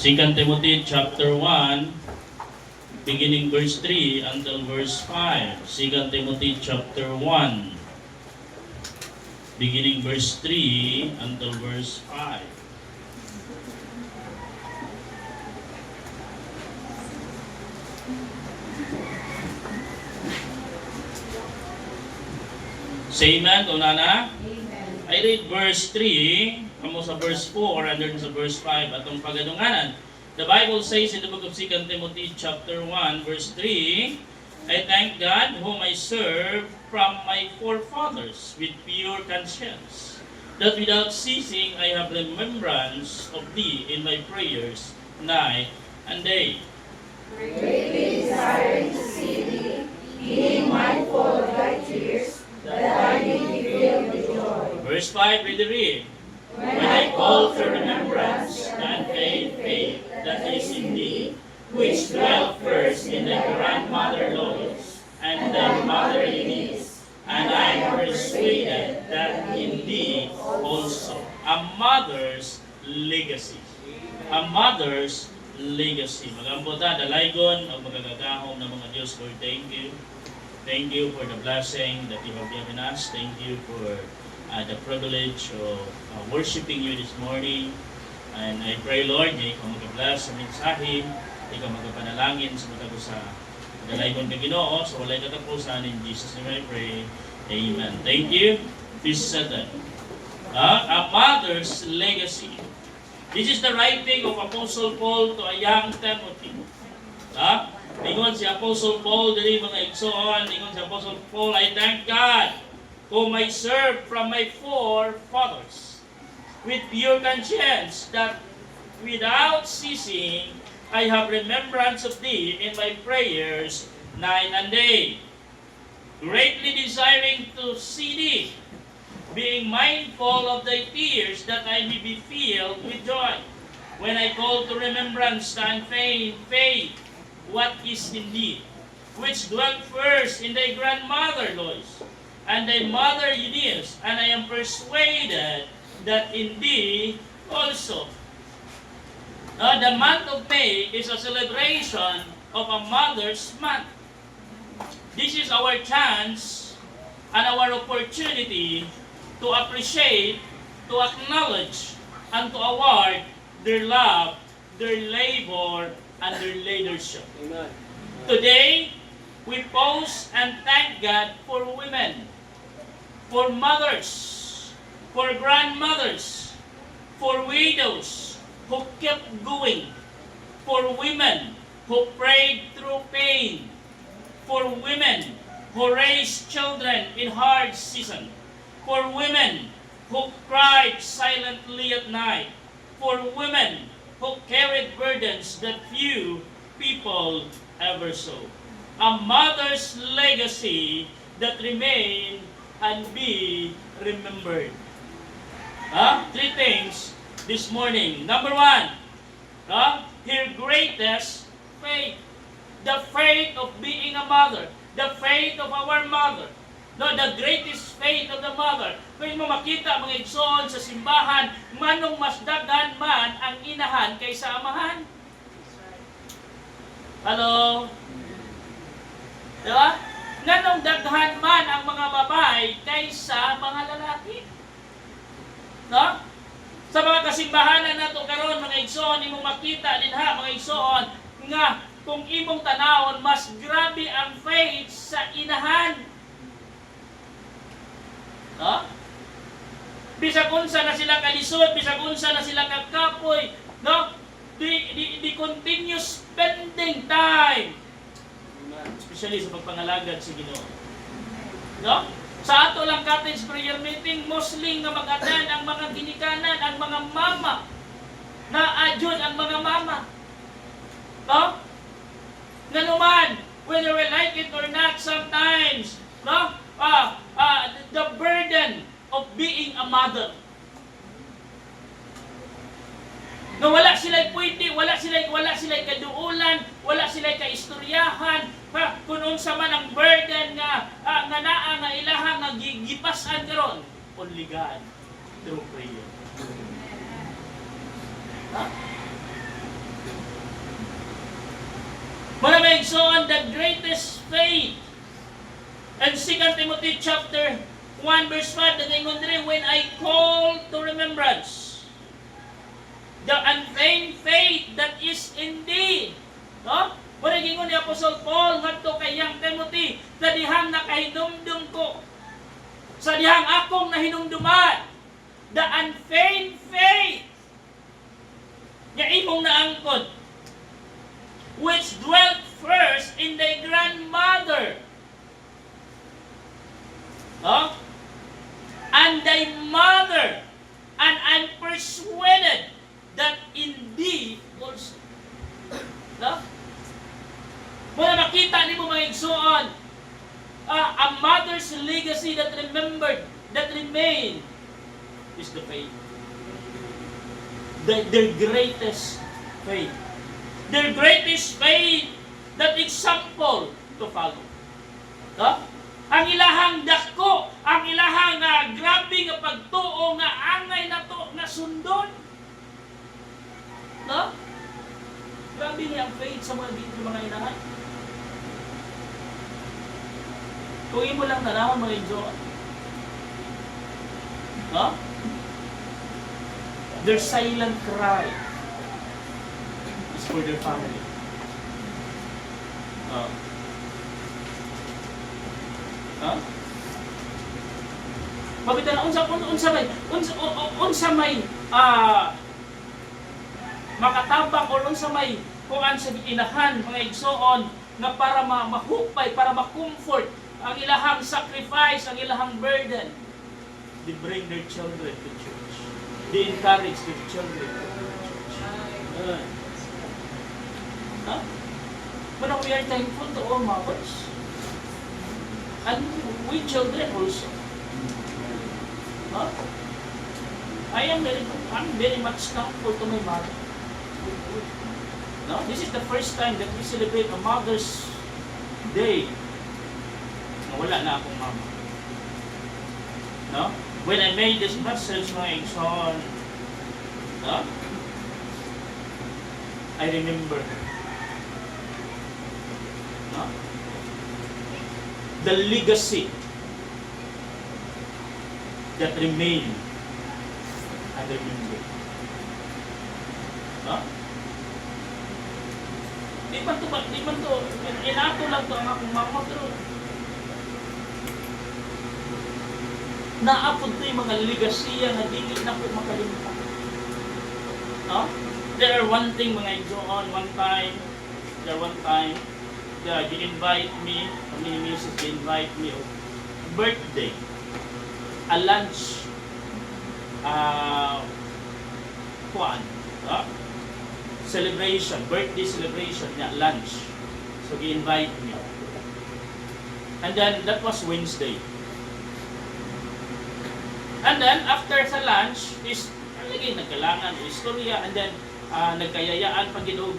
2 Timothy chapter 1, beginning verse 3 until verse 5. 2 Timothy chapter 1, beginning verse 3 until verse 5. Say amen, Tunana? Amen. I read verse 3, kamo sa verse 4, and then sa verse 5, atong pagadunganan. The Bible says in the book of 2 Timothy chapter 1, verse 3, I thank God whom I serve from my forefathers with pure conscience, that without ceasing I have remembrance of thee in my prayers night and day. Greatly desiring to see thee, being mindful of thy tears, that I may be filled with joy. Verse 5, read the read. When I call to remembrance the unfeigned faith that is in thee, which dwelt first in thy grandmother Lois and thy mother Eunice, and I am persuaded that in thee also. A mother's legacy. A mother's legacy. Magambuta, dalaygon, o magagagahom ng mga Diyos, Lord, thank you. Thank you for the blessing that you have given us. Thank you for the privilege of worshiping you this morning. And I pray, Lord, na ikaw mag-bless sa mensahe, ikaw mag-panalangin sa mga sa dalaygon ka Ginoo, sa walay katapusan. In Jesus' name I pray. Amen. Thank you. Please sit down. A mother's legacy. This is the writing of Apostle Paul to a young Timothy. Ingon si Apostle Paul, dili mga igsoon, ingon si Apostle Paul, I thank God whom I serve from my forefathers with pure conscience, that without ceasing I have remembrance of thee in my prayers night and day, greatly desiring to see thee, being mindful of thy tears, that I may be filled with joy. When I call to remembrance the unfeigned faith, what is in thee, which dwelt first in thy grandmother Lois, and thy mother Eunice, and I am persuaded that in thee also. The month of May is a celebration of a mother's month. This is our chance and our opportunity to appreciate, to acknowledge, and to award their love, their labor, and their leadership. Amen. Today, we pause and thank God for women, for mothers, for grandmothers, for widows who kept going, for women who prayed through pain, for women who raised children in hard season, for women who cried silently at night, for women who carried burdens that few people ever saw. A mother's legacy that remain and be remembered. Three things this morning. Number one, her greatest faith. The faith of being a mother. The faith of our mother. No, the greatest faith of the mother. Kung mo makita mga igsoon sa simbahan, manong mas daghan man ang inahan kaysa amahan. Hello? Diba? Nanong daghan man ang mga babae kaysa mga lalaki. No? Sa mga kasimbahanan nato karon mga igsoon, imong makita dinha mga igsoon nga kung imong tanawon mas grabe ang faith sa inahan. No? Bisag unsa na sila kalisod, bisag unsa na sila kakapoy, no? Di continuous spending time. Especially sa pagpangalagad sa Ginoo. No? Sa ato lang cottage prayer meeting, mostly nga mag-attend ang mga ginikanan, ang mga mama. Na-adjun ang mga mama. No? Nanuman, whether we like it or not sometimes, no? The burden of being a mother. No, wala sila pwede, wala sila kaduulan, wala sila kaistoryahan, kung unsa man ang burden nga naa nga ilaha nga gipasan karon, only God through prayer. mga igsoon, the greatest faith. And 2 Timothy chapter 1 verse 5, nagingon diri, when I call to remembrance the unfeigned faith that is in thee. No? Wala gingon ni Apostol Paul ngadto kay yang Timothy, sa dihang nakahinumdum ko, sa dihang akong nahinumduman, the unfeigned faith nga imong naangkon, which dwelt first in thy grandmother, and thy mother, and I'm persuaded that in thee also. No? Muna makita ni mo mga igsoon, a mother's legacy that remembered, that remained, is the faith. Their greatest faith. Their greatest faith, that example to follow. No? Ang ilahang dako, ang ilahang grabe nga pagtuo nga angay na to nga sundon. No? Grabe niya ang faith sa mga inahan. Kung imo lang nalaman mga igsoon. No? Their silent cry is for their family. Mabita na unsa may makatabang o unsa may kuan sa inahan mga igsoon nga para mahupay, para ma-comfort ang ilahang sacrifice, ang ilahang burden. They bring their children to church. They encourage their children to church. But we are thankful to all mothers. And we children also. I'm very much thankful to my mother. No? This is the first time that we celebrate a Mother's Day. Wala na akong mama. No? When I made this message, my son, no? I remember her. No? The legacy that remained, I remember. No? Di man to, inato lang to ang akong mama, pero naapod to yung mga legasiya na dili na po makalimutan. No? There are one thing mga igsoon, one time, they invite me, kami ni Mrs. they invite me of birthday, a lunch, celebration, birthday celebration, lunch. So they invite me. And then, that was Wednesday. And then, after sa lunch, is lagi nagkalangan, istorya, and then, nagkayayaan pagidog,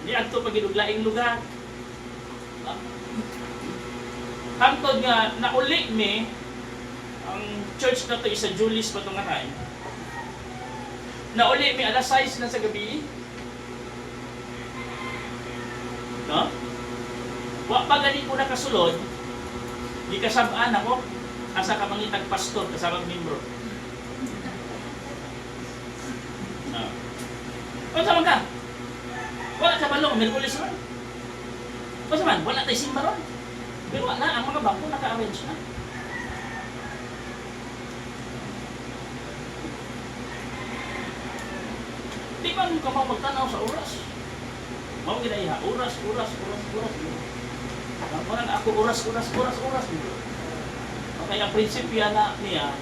niadto pagidog laing lugar. Hangtod nga, nauli mi, ang church na to isa Julis Batungahay. Nauli mi alas 6 na sa gabi. No? Wa pa gani ko nakasulod, di kasabaan ako, asa ka mangitag pastor kasama membro. Unsa man ka? Wala ka balong, Merkulis ron. Unsa man, wala tay simba ron. Pero wala, ang mga bangko naka-arrange na. Di ba ka mau magtanaw sa oras? Mau ginaiha, oras. Parang ako oras. Okay, ang prinsipyo na niya,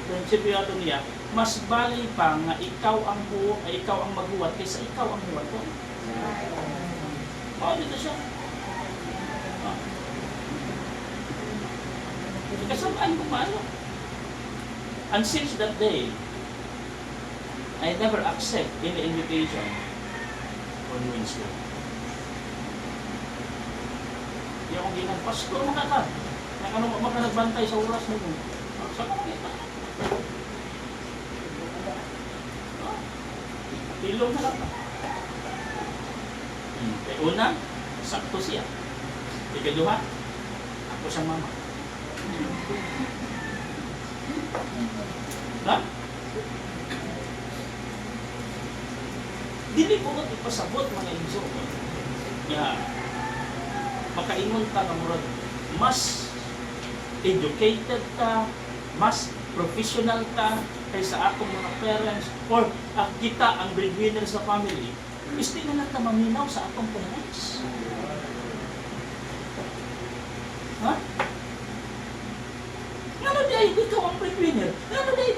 prinsipyo to niya, mas bali pa nga ikaw ang maghuwat kaysa ikaw ang huwat ko. Dito siya. Kasabaan ko paano. And since that day, I never accept any invitation on Wednesday. Di ako ginang, pastor mga ka. Ano nagbantay sa oras mo. Saan ka makita? Tilong na lang. Kaya una, sakto siya. Ikaduha, ako siyang mama. Ha? Dili ko nga ipasabot mga igso. Kaya, makaingon ka ng murag, mas educated ka, mas professional ka kaysa akong mga parents, or kita ang breadwinner sa family, is di na lang ka maminaw sa akong parents. Ha? Ngano di ay ikaw ang breadwinner? Ngano di ay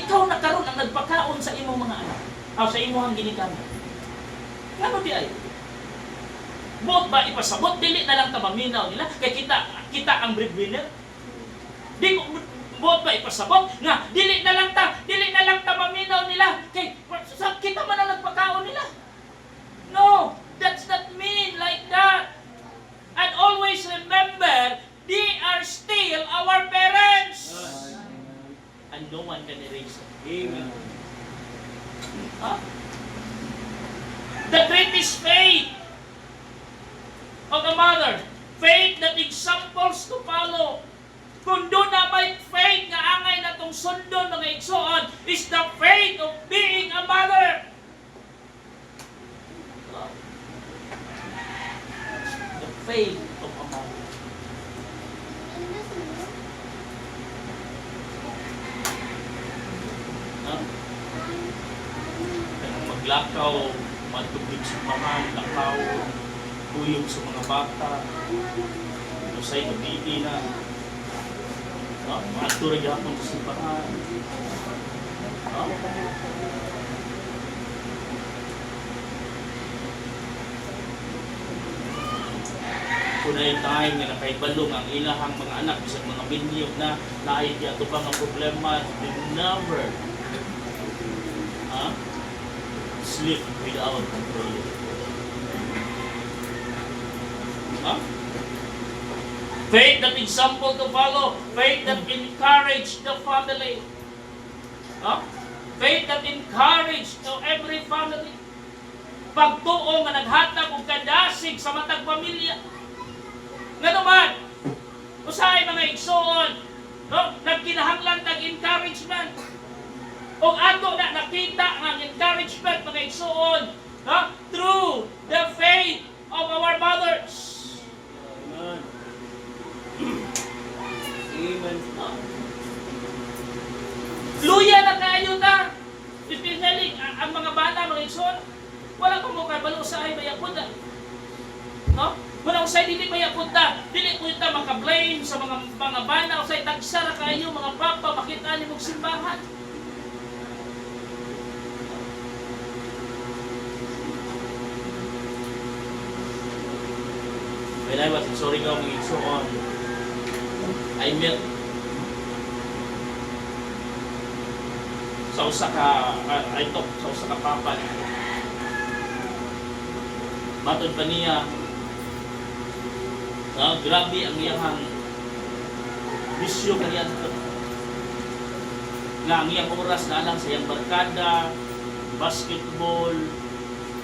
ikaw na karon ang nagpakaon sa imong mga anak? Sa imong ginikanan? Ngano di ay? Buot ba ipasabot? Dili na lang ka maminaw nila kay kita ang breadwinner? Di ko buot ba ipasabot nga dili na lang ta maminaw nila kay kita man ang nagpakaon nila. No, that's not mean like that. And always remember, they are still our parents. And no one can erase it. Amen. Huh? The greatest faith of a mother, faith that examples to follow. Kung doon na may faith nga angay na itong sundon mga igsoon, is the faith of being a mother. The faith of a mother. Maglakaw, matubig sa mahal, lakaw, tuyog sa mga bata, usay gabi na, maatura yapon sa simbahan. Kunay time nga nakaibalong ang ilahang mga anak bisag mga binyog na naay ato pa nga problema, they never sleep without prayer. Faith that example to follow, faith that encourage the family. Faith that encourage to every family. Pagtuo nga naghatag og kadasig sa matag pamilya. Nga naman, usahay mga igsoon, nagkinahanglan tag encouragement. O ato na nakita ang encouragement mga igsoon, through the faith of our mothers. Amen. Luya na kayo na. Especially ang mga bata, mga igsoon, wala pa mo kabalo sa ay mayakod na. Wala usay dili mayakod na. Dili ko ita makablame sa mga bana usay tagsara kayo mga papa makita ni mong simbahan. When I was in Surigao, mga igsoon, I met sa usa ka papa. Matod pa niya, grabe ang iyang bisyo kaniya nga ang iyang oras na lang sa iyang barkada, basketball,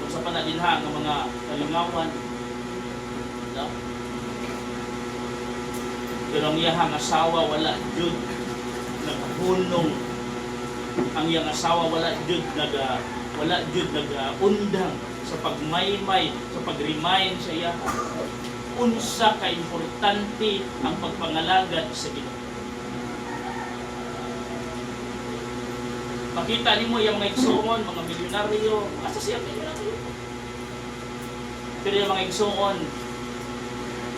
kung sa panadilha ng mga kalingawan. Pero ang iyang asawa wala jud nagahunong, ang iyang asawa wala jud nagaundang sa pagmaymay, sa pag-remind sa iya unsa ka importante ang pagpangalagad sa Ginoo. Makita nimo yung mga igsoon, mga milyonaryo, asa siya milyonaryo? Pero yung mga igsoon,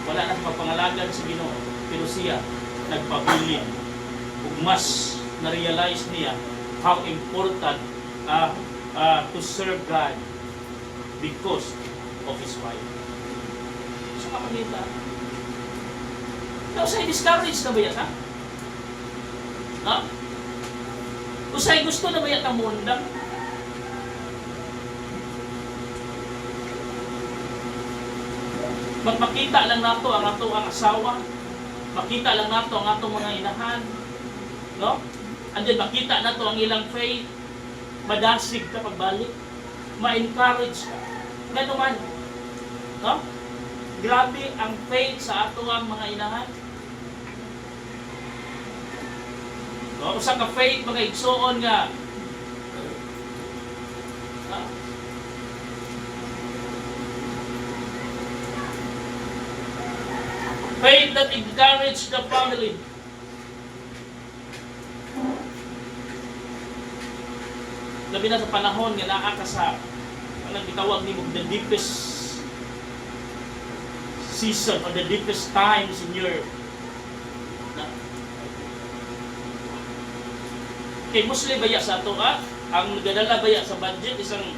wala na pagpangalagad sa Ginoo, pero siya nagpabilin ug mas na-realize niya how important to serve God because of his wife. So makakita. Usay discouraged na ba yan, ha? Usay gusto na ba yan ang mundang? Makita lang nato ang asawa, makita lang nato ang atong mga inahan, no? And then makita nato ang ilang faith, madasig ka pagbalik, ma-encourage ka. Nga naman, No? Grabe ang faith sa ato ang mga inahan. No? Usa ka faith mga igsoon nga faith that encourage the family. Labi na sa panahon nga naa ka sa anong gitawag ni mo the deepest season or the deepest times in your kay Muslim baya sa ato ang nagadala baya sa budget isang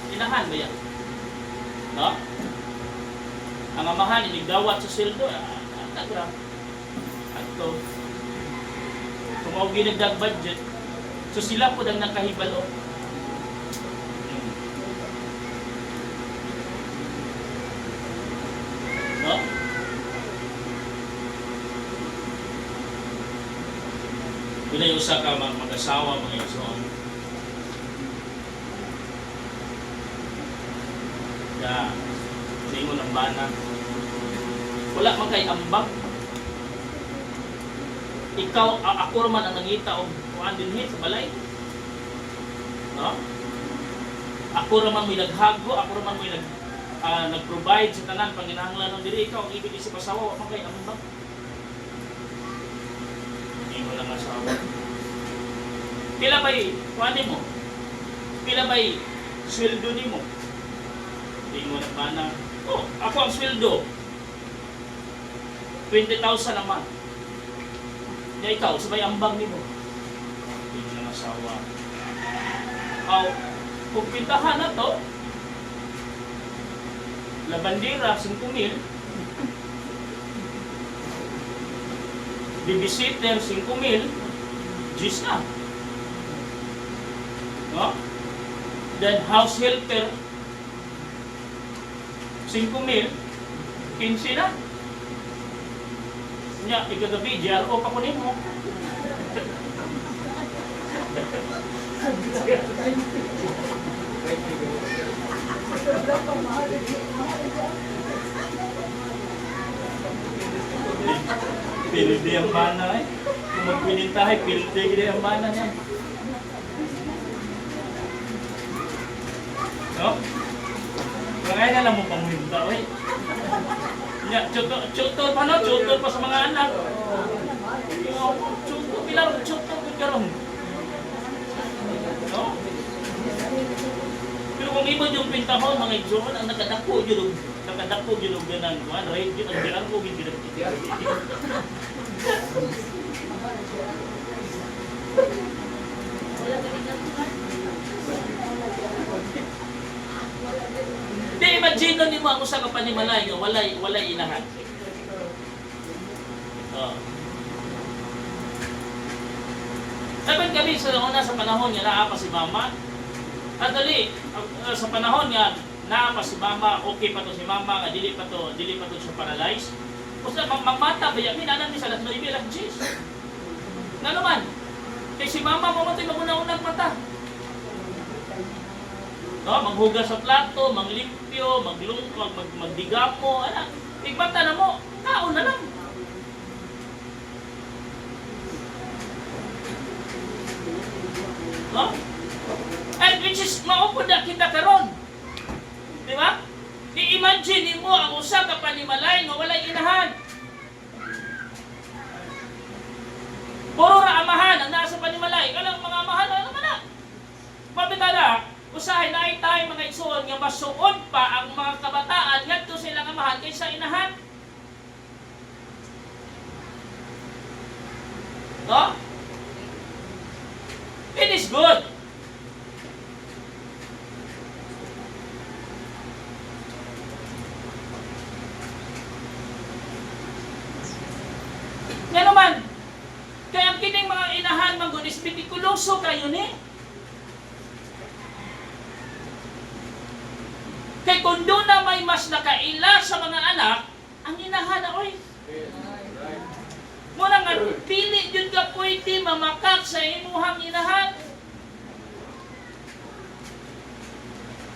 inahan baya, no? Ang amahan inigdawat sa sildo nagra ato kung mao ginagdag budget so sila po ang nakahibalo. No? Bila yung usa ka mag-asawa mga igsoon. Ya, sa imo ng bana. Wala man kay ambag. Ikaw, ako raman ang nangita o kuan dinhi sa balay. No? Ako raman may naghago, ako raman may nag-provide sa tanan panginahanglan ng diri. Ikaw ang ibig sa pasawa, wala man kay ambag. Hindi mo lang asawa. Pila ba'y kuan mo? Pila ba'y sweldo nimo? Hindi mo na bana. Oh, ako ang sweldo 20,000 naman. Ya ikaw, sabay ambang nimo. Hindi mo lang asawa. Kung pintahan na to, La Bandera, 5,000. Babysitter, 5,000. Gis na. No? Then house helper, 5,000. 15 na. Nya, ikagabi, DRO pa kunin mo. Pilde ang mana eh. Kung magpinintahay, pilde gini ang mana niya. No? Kaya na lang mo pangwinta eh. Ya, tutor pa no? Tutor pa sa mga anak. Tutor, bilang tutor ko karon. No? Pero kung iba yung pintahon, mga igsoon, ang nakadako yun ganan. Right, yun ang bilang ko, hindi nagtitira. Di, imagine nun mo ang usa ka panimalay nga walay inahan. Sabi kami sa una sa panahon nga naa pa si mama. At dali, sa panahon nga naa pa si mama, okay pa to si mama, nga dili pa to siya paralyzed. Basta mamata ba yamin anan ni sa las 9 las 10. Nga naman, kay si mama mamatay maguna-unang mata. No, maghugas sa plato, maglimpyo, magdigamo, ana. Igbata na mo, kaon na lang. No? And which is maupod na kita karon. Di ba? I-imagine mo ang usa ka panimalay nga walay inahan. Puro ra amahan ang nasa panimalay. Kanang mga amahan na naman na. Mabitala, usahay na ay tayo mga igsoon nga masuod pa ang mga kabataan ngadto silang amahan kaysa inahan. No? It is good. Nga naman, kaya ang kining mga inahan manggunis, pitikuloso kayo ni. Kay kung doon na may mas nakaila sa mga anak, ang inahan na, oy. Muna nga, pili yun ka pwede mamakak sa imuhang inahan.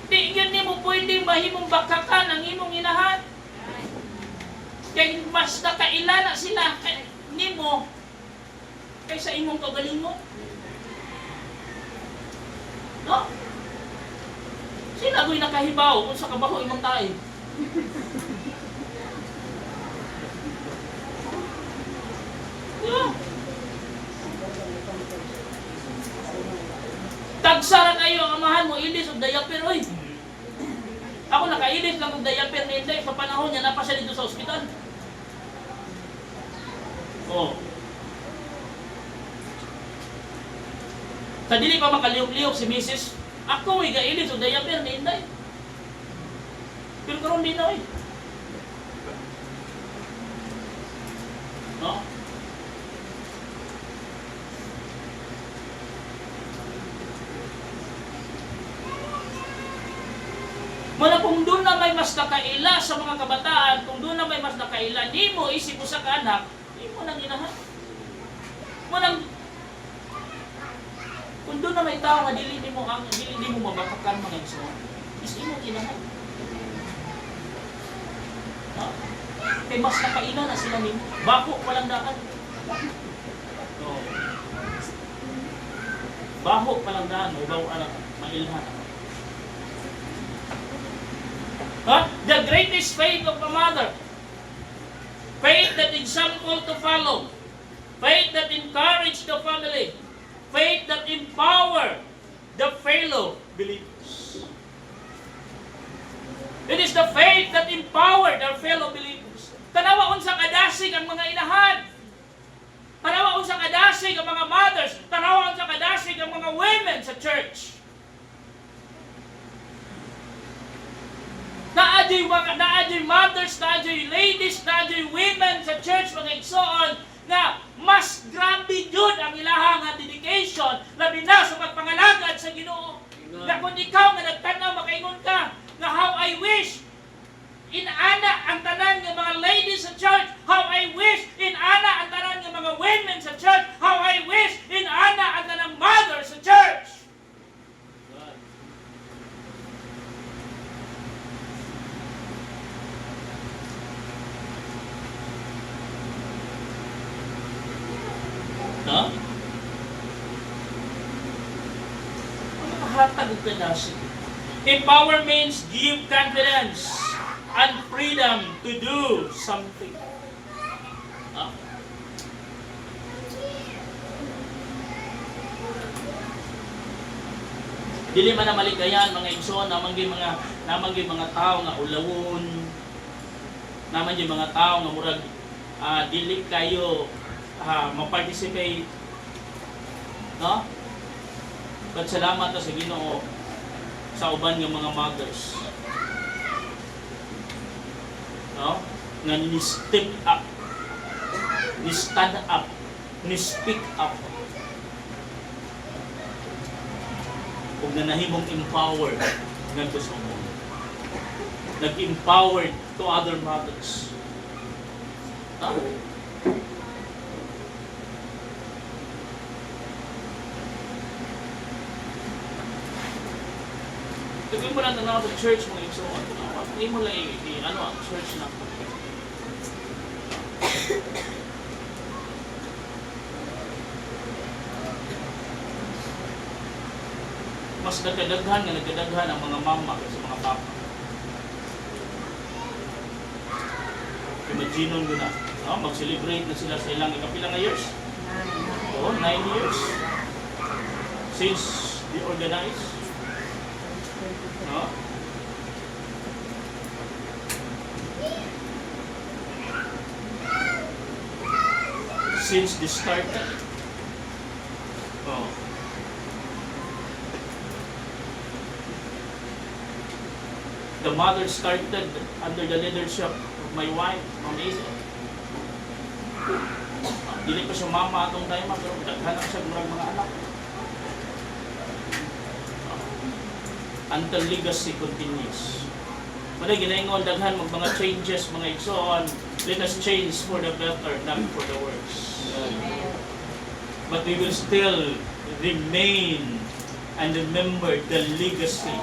Di yun ni mo pwede mahimong bakakan ang imong inahan. Kaya mas nakailala sila nimo kaysa imong kagalingon. No? Sila ko'y nakahibaw kung sa kabaho imong tayo. Yeah. Tagsara kayo ang amahan mo, ilis o diaper, oy. Ako nakailis lang ng diaper ni Inday sa panahon niya, napa siya dito sa ospital. Oh. Sa dili pa makaliyok-liyok si Mrs. Ako ay gailis o diaper ni Inday. Pero karon din na, oy. No? Muna kung doon na may mas nakaila sa mga kabataan, kung doon na may mas nakaila, di mo isip mo sa kaanak, di mo nang inahan. Kung doon na may tao nga dili mo mabakakan mga gusto mo, is mo inahan. Ha? Kaya mas nakaila na sila nimo. Bako, walang daan. No. Baho, walang daan. Ubaw, mailhan. Huh? The greatest faith of a mother. Faith that example to follow. Faith that encourage the family. Faith that empower the fellow believers. It is the faith that empower their fellow believers. Tanawa unsa kadasig ang mga inahan. Tanawa unsa kadasig ang mga mothers. Tanawa unsa kadasig ang mga women sa church. Naadyo'y mothers, naadyo'y ladies, naadyo'y women sa church, mga igsoon, na mas grabe yun ang ilahang dedication, labi na sa pagpangalagad sa Ginoo. Na kung ikaw nga nagtanaw, makaingon ka, na how I wish, inana ang tanan ng mga ladies sa church, how I wish, inana ang tanan ng mga women sa church, how I wish, inana ang tanang mother sa church. No? Hatag ka na siya. Empower means give confidence and freedom to do something. No? Dili man na malikayan mga igsoon, namang mga tao nga ulawon, namang mga tao nga murag dili kayo ma-participate, no? But salamat sa Ginoo sa uban ng mga mothers, no? Nga ni-step up, ni-stand up, ni-speak up, ug na nahimong empower ngadto sa mundo, nag-empower to other mothers, no? Tugin mo lang na sa church mga igsoon. Hindi mo lang ang church na. Mas nagkadaghan ang mga mama sa mga papa. Imagine mo na, mag-celebrate na sila sa ilang ikapilang years. 9 years. Since they organized. No? Since they started. Oh. The mother started under the leadership of my wife, Ma'am Hazel. Dili pa siya mama atong time, pero daghan siya mga anak. Until legacy continues. Muna ginaingon daghan mga changes, mga igsoon. Let us change for the better, not for the worse. But we will still remain and remember the legacy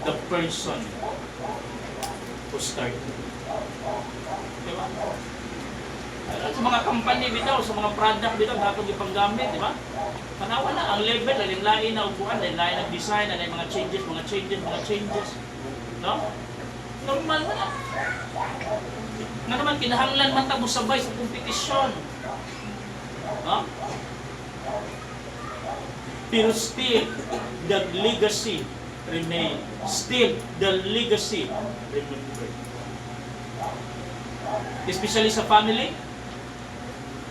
the person who started. Diba? Sa mga company bitaw, sa mga product bitaw, dapat ipanggamit, di ba? Tanawa na, ang level, lain-lain na upuan, lain-lain na design, lain mga changes. No? Normal mo na. Nga naman, kinahanglan man tamo sabay sa kompetisyon. No? Pero still, the legacy remain. Still, the legacy remember. Especially sa family.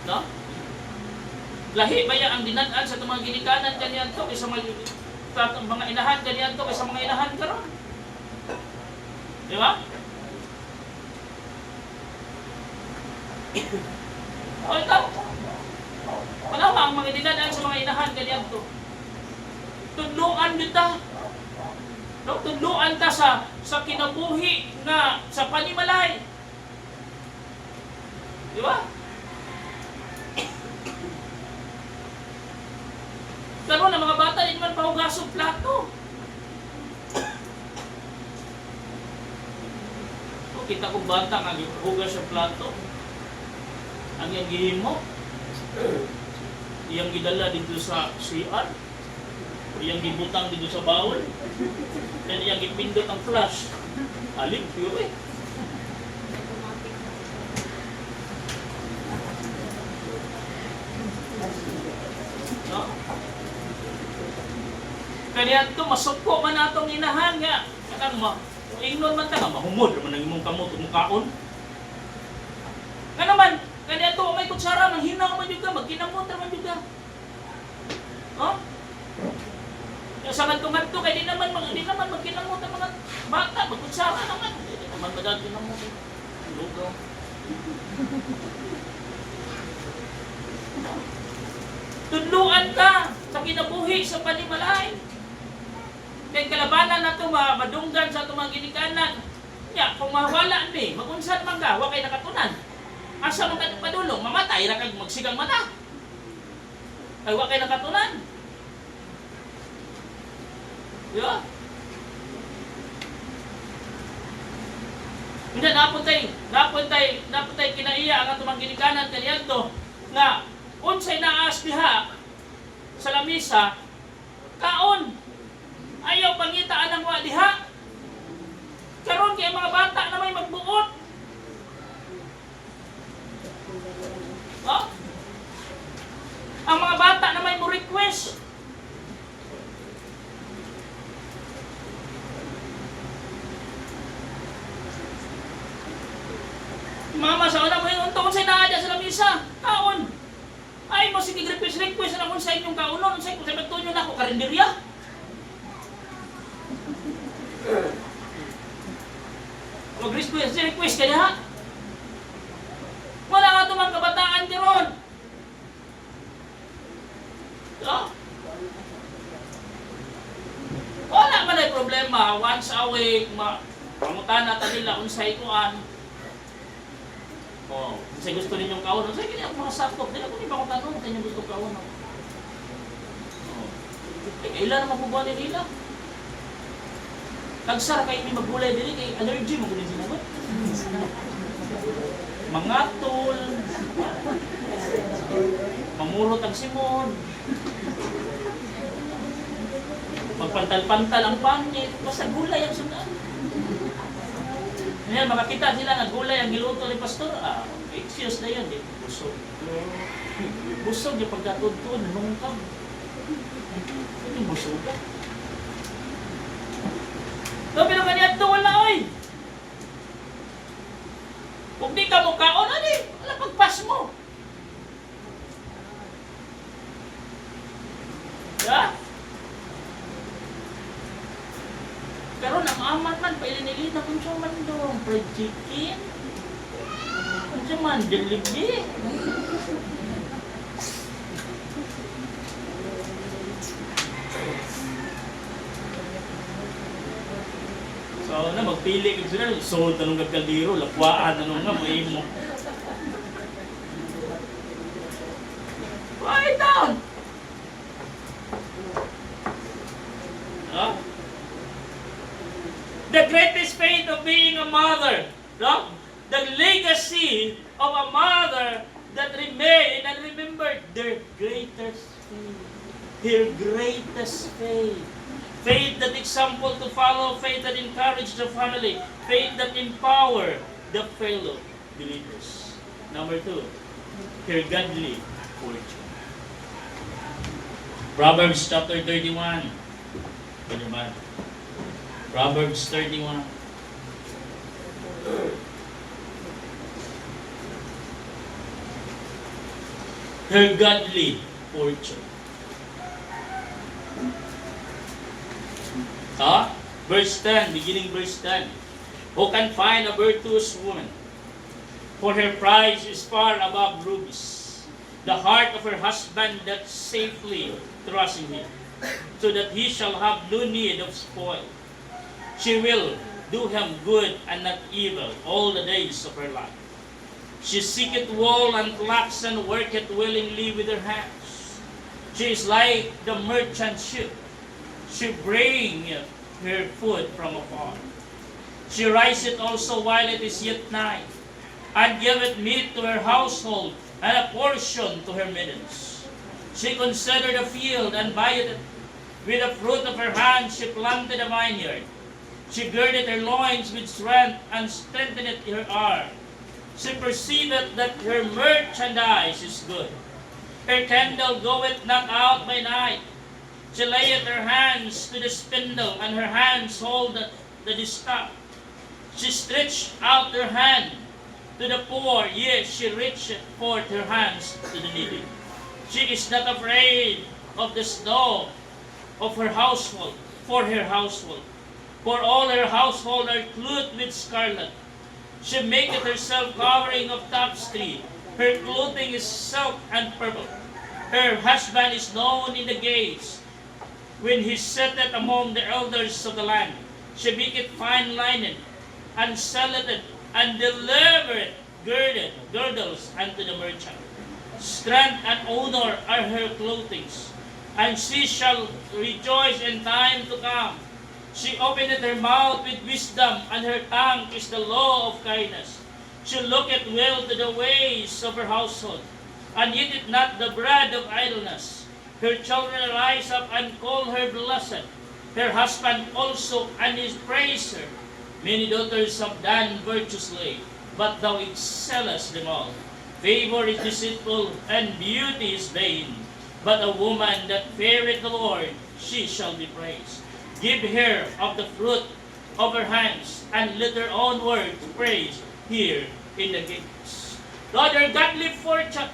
No? Lahi ba yan ang dinadaan sa mga ginikanan ganyan to kaysa mga inahan ganyan to kaysa mga inahan karon? Di ba? O ikaw, panawa ang mga dinadaan sa mga inahan ganyan to. Tudluan kita. No, tudluan ta sa kinabuhi na sa panimalay. Di ba? Karon ang mga bata hindi man pahugasog plato. O kita kong bata nga hugas sa plato. Ang iyang gihimo, iyang gidala dito sa CR, iyang gibutang dito sa bawol, then iyang gipindot ang flash. Alin, pure. No? Kaya ito, masuko man natong inahan nga. Kanang ingnon man ta nga, mahumod naman ang imong kamot, mukaon. Nga naman, kaya ito, may kutsara, manghinaw man yun ka, magkinamot naman yun ka. Oh? Sa kanto-kanto, kaya di naman magkinamot ang mga bata, magkutsara naman. Di naman magkinamot. Lugaw. Tudluan ka sa kinabuhi sa panimalay. Kaya kalabanan na ito, madunggan sa itong mga ginikanan. Ya, kung mawala ni, magunsan man ka, huwag kayo nakatunan. Asa man ka padulong, mamatay ra kag magsigang mata. Ay huwag kayo nakatunan. Diba? Hindi, naputay kinaiya ang itong mga ginikanan kaniyan to, nga, unsay naas diha sa lamisa, kaon. Ayaw pangitaan ng wa diha. Karon kay mga bata na may magbuot. Oh? Ang mga bata na may mo request. Mama sa una mo yung untong unsay naa sa lamisa. Kaon. Ay mo sige request na kung sa inyong kaunon, unsay kung sa magtunyo na ako karinderya. Mag-request ka na. Wala nga ito mga kabataan di ron. So, wala man ay problema. Once a week, pangutan natin nila kung sa ikuan. O, kung gusto ninyong kaon, kung sa'yo mga sakop, nila kung di ba ko tanong, kung gusto kaon. Ilan naman po ba nila? Tagsara kayo may magulay din, kay allergy mo kunin sinagot. Mangatol, mamurot ang simon, magpantal-pantal ang pangit, basta gulay ang sundan. Ngayon, makakita sila na gulay ang giluto ni Pastor, excuse na yan, busog. Busog yung pagkatuntun, nungkab. Ano yung busog ka? No, pero ganyan ito, wala oy. Kung di ka mukhaon, wala pagpas mo. Ya? Pero namamat man, pailinilita kung siya man doon. Fried chicken. Kung siya man, delivery. So na magpili kag sila, sold tanong kaldiro, lakwaan tanong nga mo imo. Why down? The greatest faith of being a mother. No? The legacy of a mother that remain and remember their greatest faith. Her greatest faith. Faith that example to follow, faith that encourage the family, faith that empower the fellow believers. Number 2, her godly fortune. Proverbs chapter 31. Proverbs 31. Her godly fortune. Verse 10, beginning verse 10. Who can find a virtuous woman? For her price is far above rubies. The heart of her husband that safely trusts in him, so that he shall have no need of spoil. She will do him good and not evil all the days of her life. She seeketh wool and flax and worketh willingly with her hands. She is like the merchant ship. She bringeth her food from afar. She riseth also while it is yet night, and giveth meat to her household, and a portion to her maidens. She considered the field, and buyeth it. With the fruit of her hands she planted a vineyard. She girded her loins with strength, and strengthened her arm. She perceiveth that her merchandise is good. Her candle goeth not out by night. She layeth her hands to the spindle, and her hands hold the distaff. She stretched out her hand to the poor, yes, she reacheth forth her hands to the needy. She is not afraid of the snow of her household, for her household. For all her household are clothed with scarlet. She maketh herself covering of tapestry. Her clothing is silk and purple. Her husband is known in the gates, when he sitteth among the elders of the land. She maketh fine linen, and selleth it, and delivereth girdles unto the merchant. Strength and honor are her clothing, and she shall rejoice in time to come. She openeth her mouth with wisdom, and her tongue is the law of kindness. She looketh well to the ways of her household, and eateth not the bread of idleness. Her children rise up and call her blessed. Her husband also, and is praise her. Many daughters have done virtuously, but thou excellest them all. Favor is deceitful, and beauty is vain. But a woman that feareth the Lord, she shall be praised. Give her of the fruit of her hands, and let her own words praise here in the gates. Lord, your godly fortune,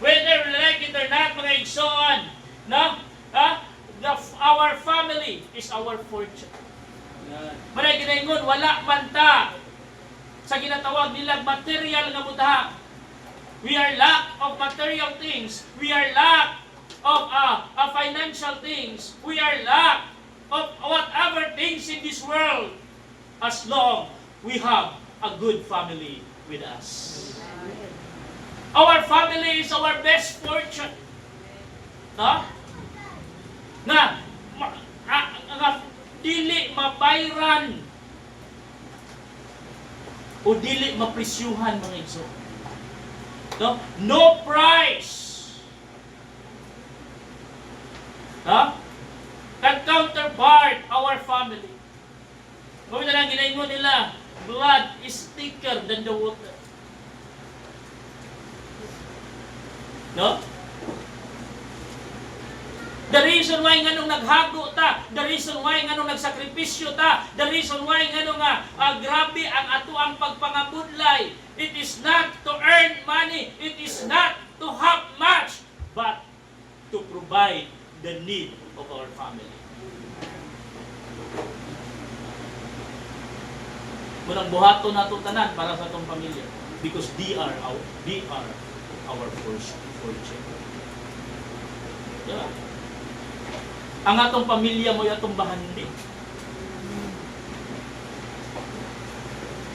whether like it or not, mga igsoon, no? Our family is our fortune. Manay ginaingon, wala man ta sa ginatawag nila material nga butaha. We are lack of material things. We are lack of financial things. We are lack of whatever things in this world, as long we have a good family with us. Our family is our best fortune. No? Nga dili mabayran o dili mapresyuhan, mga igsoon. No price can counterpart our family. Kung na lang ginaingon nila, blood is thicker than the water. No? The reason why nganong naghago ta, the reason why nganong nagsakripisyo ta, the reason why nganong grabe ang ato ang pagpangabudlay, it is not to earn money, it is not to have much, but to provide the need of our family. Munang buhato na ito tanan para sa itong pamilya, because they are our fortune. Diba? Ang atong pamilya mo yung atong bahandi.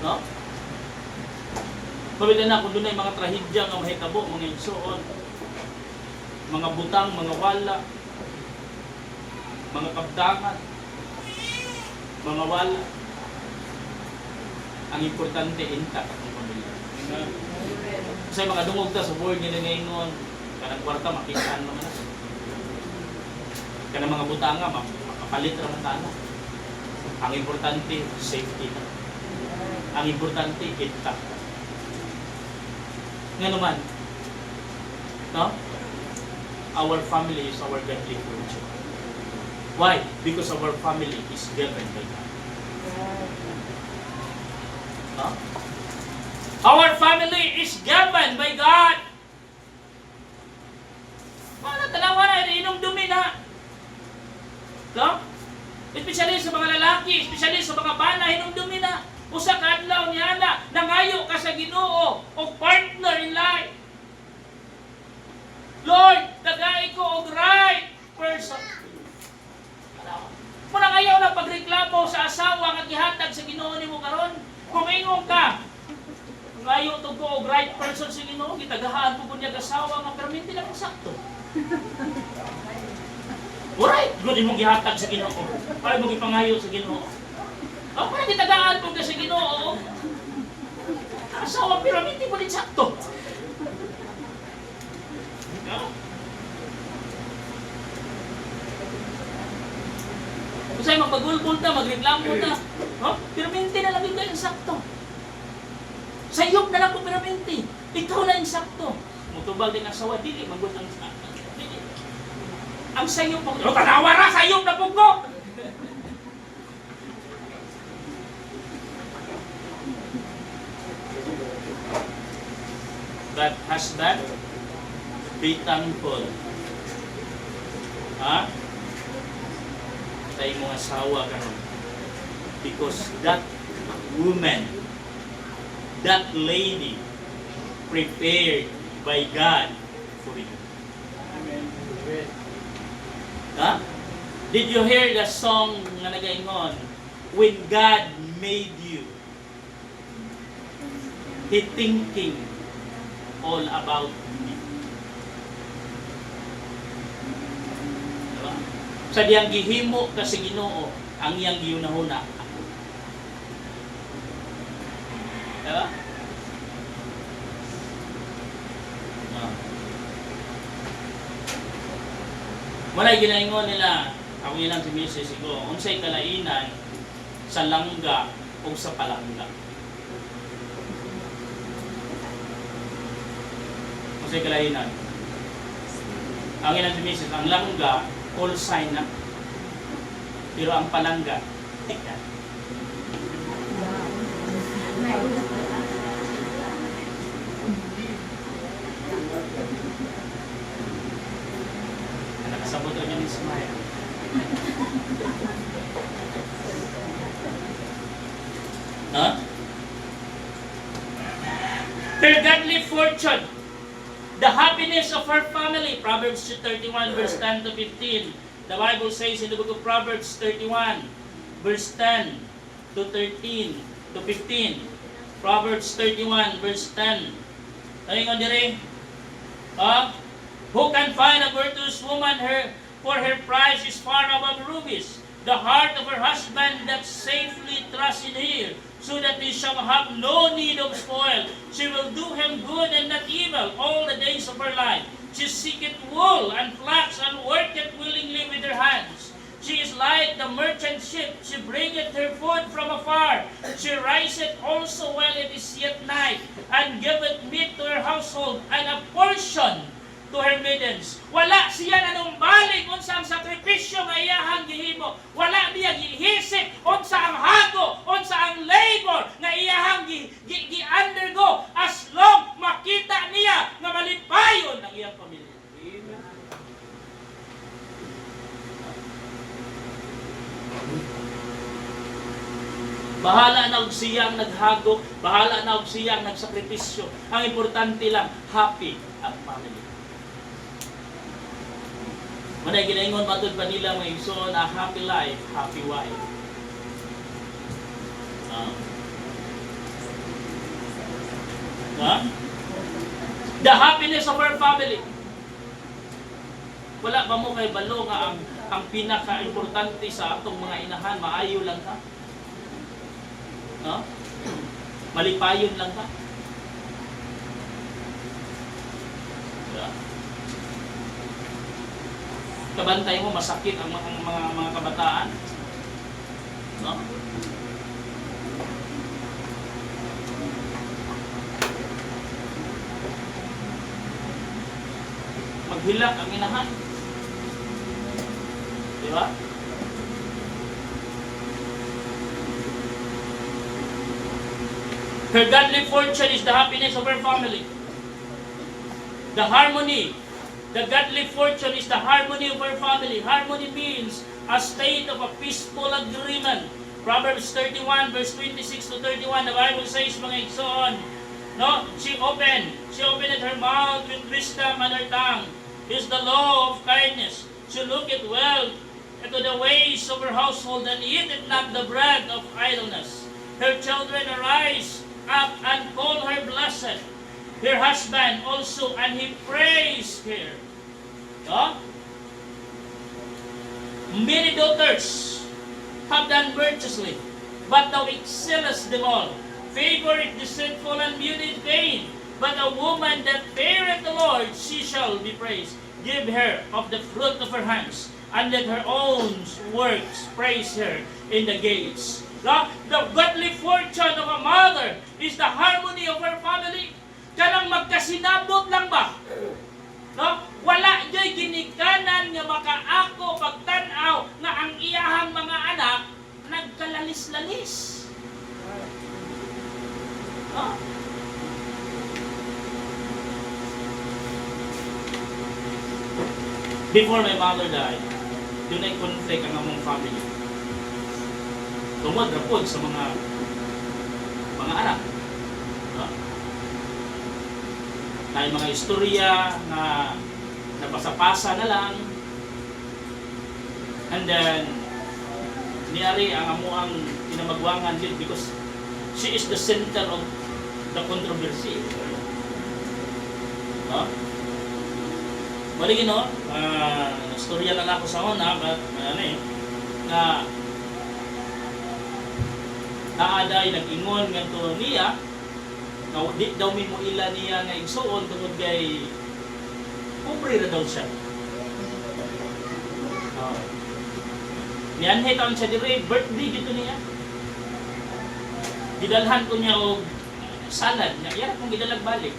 No? Pabila na kung doon ay mga trahedya nga mahitabo, mga igsoon, mga butang, mga wala, mga kabdangan, mga wala. Ang importante, intact ang pamilya. Kasi mga dungog ta sa board nila ngayon, kanang kwarta, makitaan naman na. Kanang mga butanga, makapalit naman tana. Ang importante, safety na. Ang importante, intact. Nga naman, no? Our family is our godly future. Why? Because our family is given by God. No? Our family is given by God. Wala, tanawa na, inong dumi na. No? Especially sa mga lalaki, especially sa mga bana, inong dumi na. Usa ka adlaw niya na, nangayo ka sa Ginoo o partner in life. Lord, tagay ko og right person. Muna ngayon na pagreklamo sa asawa nga gihatag sa Ginoo nimo karon, kung ingong ka, ngayon to ko og right person sa Ginoo, gitagahaan po niya asawa nga pero hindi lang sakto. Alright, good imong gihatag sa Ginoo. Para mo gipangayo sa Ginoo. O para gitagaan po ka sa Ginoo. Asawa pero hindi mo din sakto. No? Kasi magpagulbul ta, magreklamo ta. Oh, perminti na lang yung kayong sakto. Sayop na lang po perminti. Ikaw na yung sakto. Mutubal din ang sawa, dili, magot ang sakto. Ang sayop po, o tanawara, sayop na po ko! But husband, be thankful. Ha? Tayo mga asawa karon. Because that woman, that lady, prepared by God for you. Amen. Ha? Did you hear the song nga nagaingon? When God made you, He thinking all about me. Diba? Sa diyang gihimo ka sa Ginoo, ang iyang giyunahuna. Diba? Walay ginaingon nila, ako yun ang si Mrs. ko, unsay kalainan sa langga o sa palangga. Unsay kalainan? Ang yun ang si Mrs. Ang langga, call sign na. Pero ang palangga, tikat. Nakasabot rin yung smile. Huh? Her godly fortune, the happiness of her family, Proverbs 31 verse 10 to 15. The Bible says in the book of Proverbs 31 verse 10 to 13 to 15. Proverbs 31 verse 10. Tayo nga dire. Who can find a virtuous woman? For her price is far above rubies. The heart of her husband that safely trusts in her, so that he shall have no need of spoil. She will do him good and not evil all the days of her life. She seeketh wool and flax and worketh willingly with her hands. She is like the merchant ship. She bringeth her food from afar. She riseth also while it is yet night, and giveth meat to her household, and a portion to her maidens. Wala siya nanumbalik unsa ang sakripisyo nga iyahang gihimo. Wala niya gihisip unsa ang hago, unsa ang labor nga iyahang gi-undergo as long makita niya nga malipayon ang iyang pamilya. Amen. Bahala na og siyang naghago, bahala na og siyang nagsakripisyo. Ang importante lang, happy ang family. Manay ginaingon matod pa nila mga igsoon, a happy life, happy wife. The happiness of our family. Wala ba mo kay balo nga ang pinaka-importante sa atong mga inahan, maayo lang ka? Malipayon lang ba? Diba? Kabantay mo, masakit ang mga kabataan. No? Maghilak ang inahan. Diba? Her godly fortune is the happiness of her family. The harmony. The godly fortune is the harmony of her family. Harmony means a state of a peaceful agreement. Proverbs 31 verse 26 to 31, the Bible says, mga igsoon, no? She opened her mouth with wisdom and her tongue is the law of kindness. She looketh well into the ways of her household and eateth not the bread of idleness. Her children arise up and call her blessed. Her husband also, and he praised her. No? Many daughters have done virtuously, but thou excellest them all. Favor is deceitful and beauty is vain, but a woman that feareth the Lord, she shall be praised. Give her of the fruit of her hands, and let her own works praise her in the gates. The godly fortune of a mother is the harmony of her family. Kanang magkasinabot lang ba? No? Wala joy ginikanan nga makaako pagtanaw nga ang iyahang mga anak nagkalalis-lalis. No? Before my mother died, doon ay conflict ang among family. Tungod rapod sa mga anak. No? Dahil mga istorya na napasa-pasa na lang. And then, niyari ang amuang pinamagwangan din because she is the center of the controversy. No? Maligin, no? Istorya lang ako sa una, but na naaday nag-ingon ngadto niya na di daw mi mo ila niya nga igsuon tungod kay pobre ra daw siya. Niyan taon siya dire birthday dito niya. Gidalhan ko niya og salad, niya kung gidalag balik.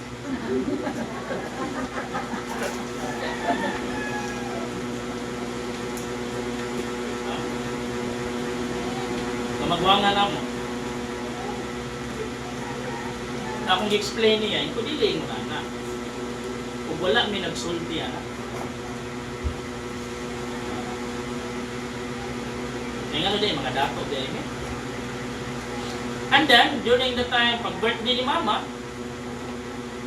Kamagwangan na mo. Akong i-explain niya, yung kudiling mo na. Kung wala may nagsulti yan. Yung ano din, mga dato din. And then, during the time, pag birthday ni Mama,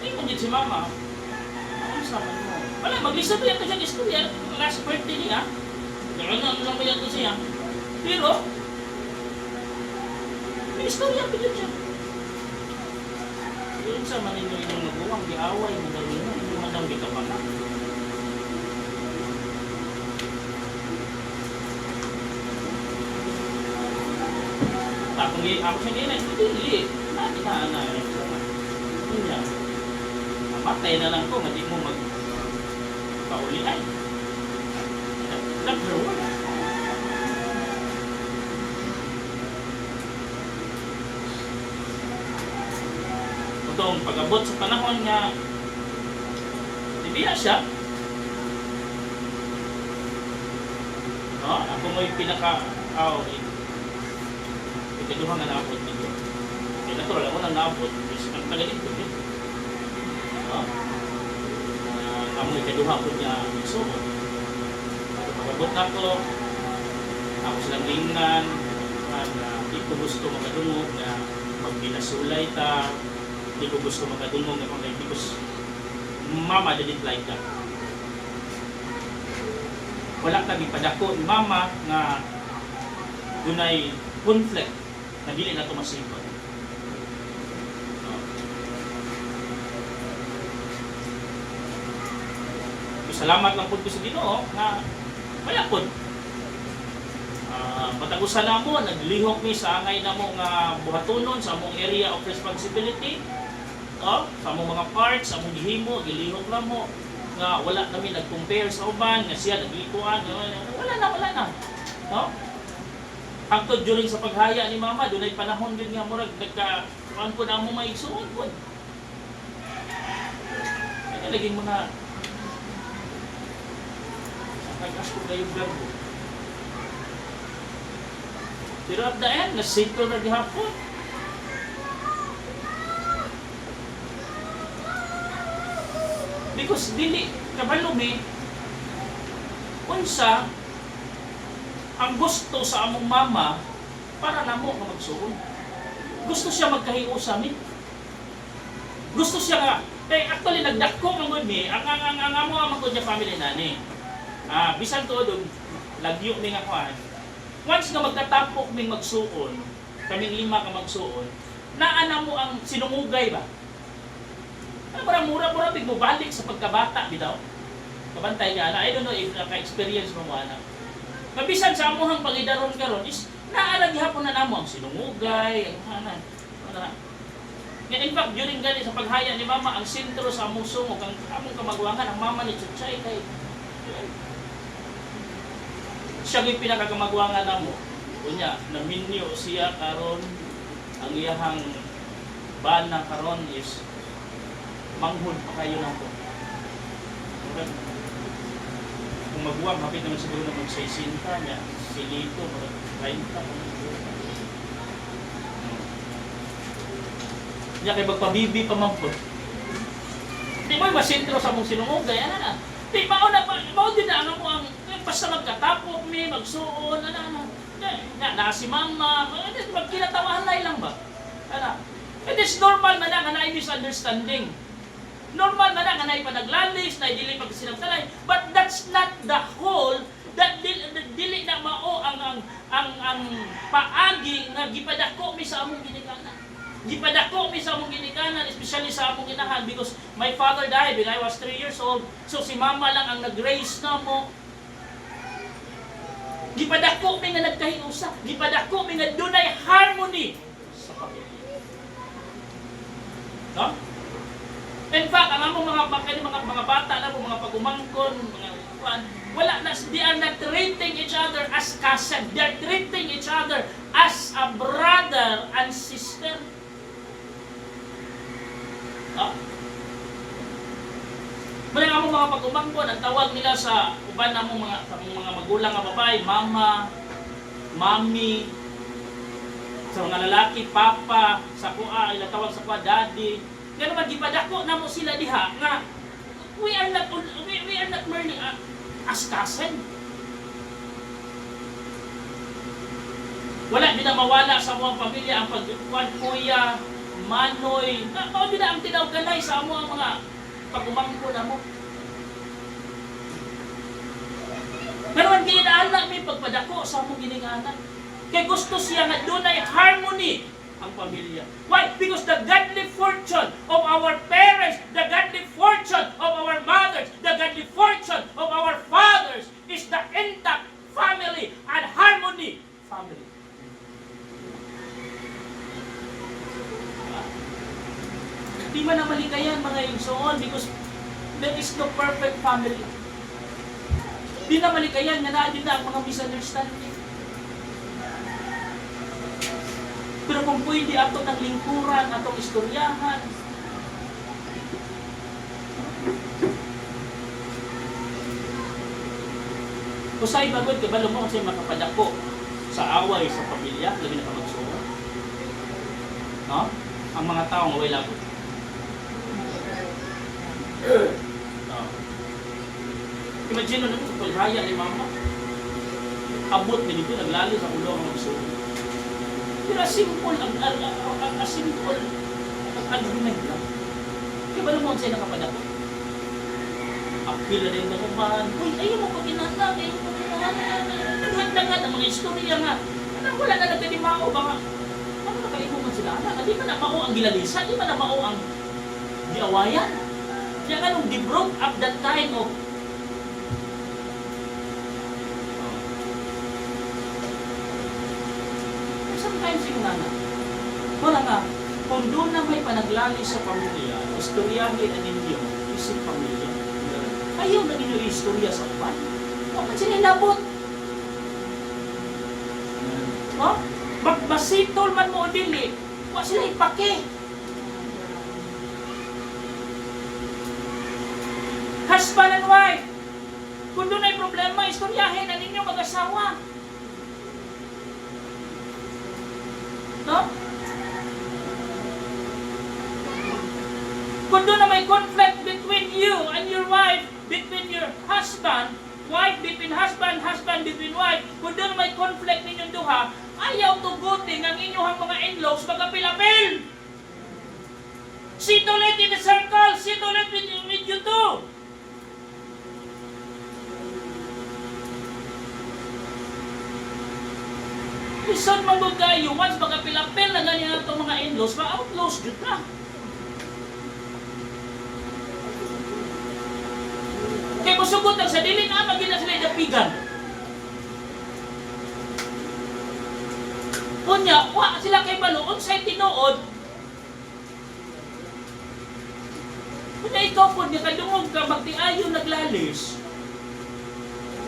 ay kung si Mama, ano saman mo? Wala, mag-lista to yan ito siya istorya. Last birthday niya, ano lang ko yan ito siya. Pero, may istorya ko dyan siya. Yun sa maninyo inyong naguwang, giaway mo daw yun, hindi mo daw gikabana. Ako siya ngayon, hindi, natin na, yun yan. Mamatay na lang ko, hindi mo magpaulian. Number one. Itong pag-abot sa panahon nga nibiya siya. No? Ako mo'y ikaduha nga naabot nito. Natural ako nang naabot. Ang tagalit ko yun. No? Kamu ikaduha ko niya igsuon. Pag-abot na ako silang lingnan, di ko gusto makadungog na magbinasulay ta, di ko gusto makadungog na kung because Mama didn't like that. Wala kami padako ni Mama na dunay conflict na dili na tumasipon. Salamat lang po sa Ginoo na wala po. Patagusan na mo, naglihok mi sa angay na mo nga buhatonon sa among area of responsibility. Sa among mga parts, sa among gihimo, gilihok na mo nga wala kami nag-compare sa uban, nga siya naglikuan, wala na. Hangtod during sa paghaya ni mama, doon ay panahon din nga murag nagka-kuan po na mo maigsuon po. Kaya laging mga nag-as ko kayo verbo. Pero at the end, nasito na gihapon. Because dili, kabalo mi, unsa, ang gusto sa among mama, para namo nga magsuon. Gusto siya magkahiyo sa amin. Gusto siya nga, actually nagdakko ang good mi, ang amo ang good niya family nani. Bisan to doon, lagyo mi nga kuan. Once nga magtatapok ming magsuon, kaming lima ka magsuon, naana mo ang sinungugay ba? Ano parang mura-mura big mo balik sa pagkabata bitaw. Kabantay ka na, I don't know if naka-experience mo ana. Mabisan sa amuhang pangidaron karon is naala gihapon na namo ang sinungugay, ang ana. In fact, during gani sa paghaya ni mama, ang sentro sa among sungog, ang among kamagwangan, ang mama ni Chuchay kay siya yung pinakakamagwangan na mo. Kunya, naminyo siya karon ang iyahang bana karon is manghod pa kayo lang po. Kung magwang, hapit naman siguro na mag-60 niya, silito, mag-30 niya kay magpabibi pa man po. Di mo masintro sa mong sinungugay, ano na? Di mao din na mo ang basta magkatapok mi, magsuon, na si mama, magkinatawahan lang ba? It is normal man nga na misunderstanding. Normal man nga na panaglalis, na dili pagsinagtalay, but that's not the whole, that dili na mao ang paagi nga gipadako mi sa among ginikanan. Gipadako mi sa among ginikanan, especially sa among inahan, because my father died when I was 3 years old, so si mama lang ang nag-raise na mo. Gipadako mi nga nagkahiusa, gipadako mi nga dunay harmony sa pamilya. No? In fact, ang among mga bata na mga pagumangkon, wala na, they are not treating each other as cousin. They are treating each other as a brother and sister. No? Mula nga mga pagumangkon, ang tawag nila sa uban na mga magulang nga babae, mama, mami, sa mga lalaki, papa, sa kuha, ila tawag sa kuha, daddy. Ganun man, gipadako na mo sila diha nga we are not merely as cousin. Wala din na mawala sa mga pamilya ang pagkuhan, kuya, manoy, mao din na ang tinawganay sa mga pagumangko na mo. Ngayon, ginaanak may pagpadako sa among gininganan. Kaya gusto siya nga dunay harmony ang pamilya. Why? Because the godly fortune of our parents, the godly fortune of our mothers, the godly fortune of our fathers is the intact family and harmony family. Di man na malikayan mga igsoon because there is no perfect family. Di na malikayan nga na din na ang mga misunderstanding. Pero kung pwede ato ng lingkuran, atong istoryahan, kusay bagod, kabalo mo kasi makapadako sa away sa pamilya, labi na kamagsuwa. No? Ang mga tao nga way labot. No. Imagine mo naman sa paghaya ni mama. Abot din ito, naglali sa ulo ang magsuwa. Pero simple ang simple ang argument lang. Kaya ba naman siya nakapadako? Apil na rin na kumahan. Uy, ayaw mo pag-inatag, ayaw mo pag-inatag. Naghandagan ang mga istorya nga. Wala na nagkadimao ba nga? Ano nakalimuman sila? Di ba na mao ang gilalisa? Di ba na mao ang diawayan? Kaya nga nung they broke up that kind of sometimes yung nana, wala nga, kung doon na may panaglali sa pamilya, istoryahin na ninyo, isip pamilya. Ayaw na ninyo istorya sa uban. Huwag man sila inabot. No? Masitol man mo o dili, huwag sila ipake. Husband and wife, kung doon ay problema, istoryahin na ninyo mag-asawa. No? Kung doon na may conflict between you and your wife, between your husband, wife between husband, husband between wife, kung doon na may conflict ninyong duha, ayaw tugutin ang inyong mga in-laws magapil-apil. Sit ulit in the circle, sit ulit with you too. Bisan magod kayo, once magapil-apil na ganyan itong mga in-laws, ma-outlaws yun na. Kaya musugot ang sa dili na magina sila dapigan. Kunya, wa sila kay balo, unsay tinuod. Kunya ikaw po, niya kadungog ka, magtiayo naglalis.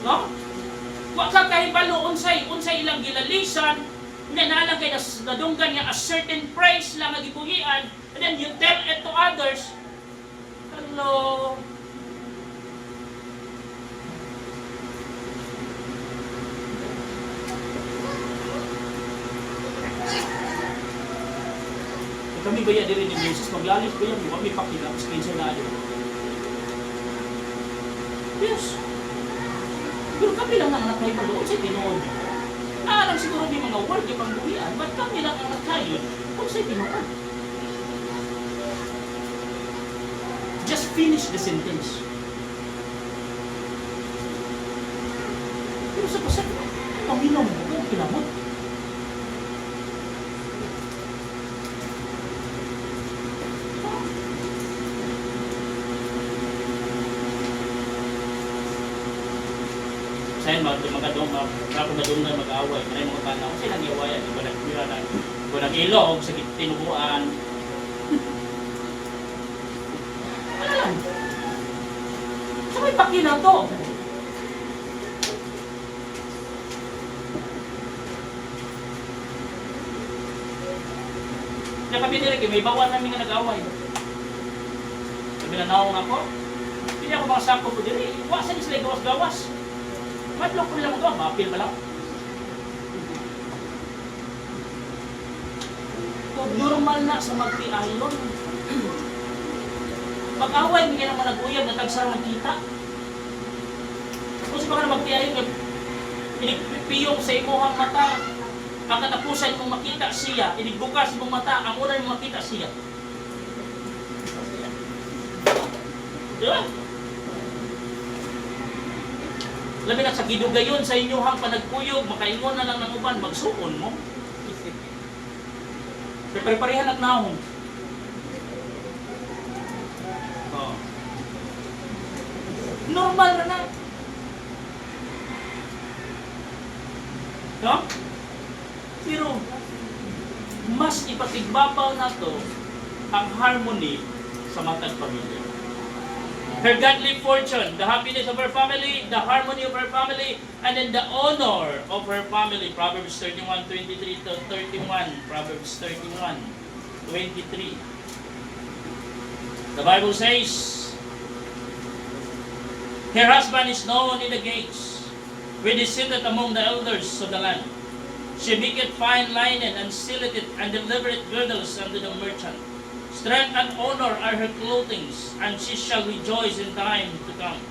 No? Wa ka kay balo, unsay ilang gilalisan, kunya naalang kay nadunggan niya a certain praise lang nagibuhian, and then you tell it to others. Hello? Kami baya diri ni Jesus, maglalis ba yan? Kami pakila, screenshot na yun. Yes. Pero kami lang ang nakay paloon sa tinuod. Alam siguro di mga word yung pangbuhian, but kami lang ang nakay kung sa tinuod. Just finish the sentence. Pero sa pasal, paminom mo kung kinamot. Sayan magkadong na mag-away, kanay mga tanaw, kasi nag-iwayan, iba nag-mira na, iba nag-ilog sa tinubuan. Ano lang? Sa may pakina to? Kaya kami nilagay, may bawal namin nga nag-away. Sabi na naong ako, hindi ako mga sako ko diri, iwasan sila gawas-gawas. Madlok ko lang ito, mapil pa lang. Normal na sa magtiayon. Pag-away, hindi naman nag-uyag na tagsarang kita. Kung sa mga magtiayon, pinipiyong sa imuhang mata, ang katapusan mong makita siya, inigbukas mong mata, ang unang mong makita siya. Diba? Labi na sa gidugayon sa inyong panagpuyog, makaingon na lang ng uban, magsuon mo. Pare-parehan at naong. Oh. Normal na. No? Pero, mas ipatigbabaw na to ang harmony sa matag pamilya. Her godly fortune, the happiness of her family, the harmony of her family, and then the honor of her family. Proverbs 31:23 to 31. Proverbs 31:23. The Bible says, her husband is known in the gates, when he sitteth among the elders of the land. She maketh fine linen, and sealeth it, and delivereth girdles unto the merchant. Strength and honor are her clothings, and she shall rejoice in time to come.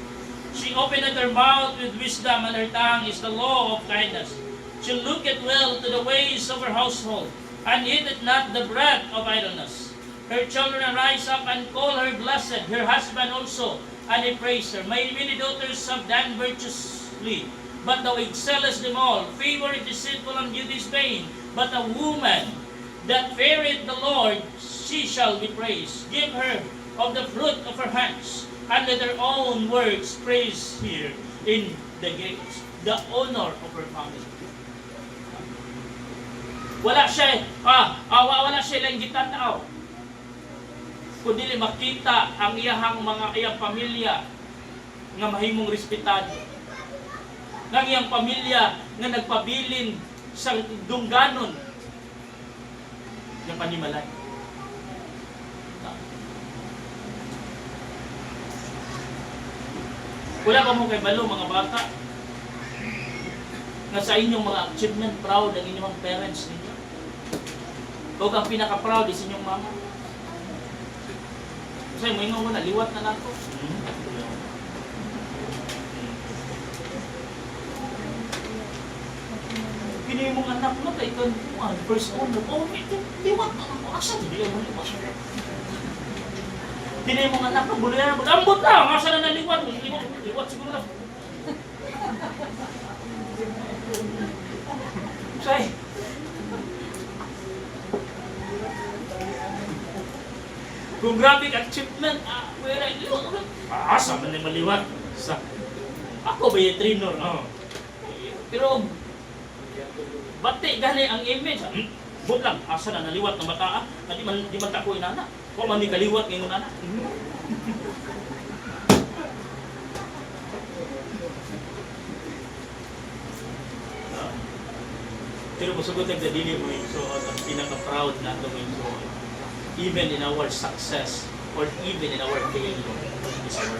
She openeth her mouth with wisdom, and her tongue is the law of kindness. She looketh well to the ways of her household, and eateth not the bread of idleness. Her children arise up and call her blessed, her husband also, and they praise her. My many daughters have done virtuously, but thou excellest them all. Favor is deceitful and beauty is vain, but a woman that feareth the Lord, she shall be praised. Give her of the fruit of her hands, and let her own words praise here in the gates. The honor of her family. Wala siya lang gitanaw. Kundi makita ang iyang pamilya nga mahimong respetado. Ng iyang pamilya nga nagpabilin sa dungganon ng panimalay. Wala pa mo kay balo mga bata nga sa inyong mga achievement, proud ang inyong parents ninyo. O ang pinaka-proud is inyong mama. Kasi mo ingon mo na, liwat na nato. Pinay mong anak mo, kay ito, first owner, ito, liwat na nato. Asa, hindi mo liwat. Pinay mong anak mo, buloy na, ambot na, asa na naliwat. Liwat siguro lang. Say, kung grabe ang achievement, wala yung asa man na maliwat. Ako ba yung trainer? Pero, bati gani ang image. Bud lang, asa na naliwat ng bata? Di man tako inana. Kung man ni kaliwat ngayon nana. Pero masugot ang dadili mo yung suot, ang pinaka-proud na ito mo yung suot. Even in our success, or even in our failure, is our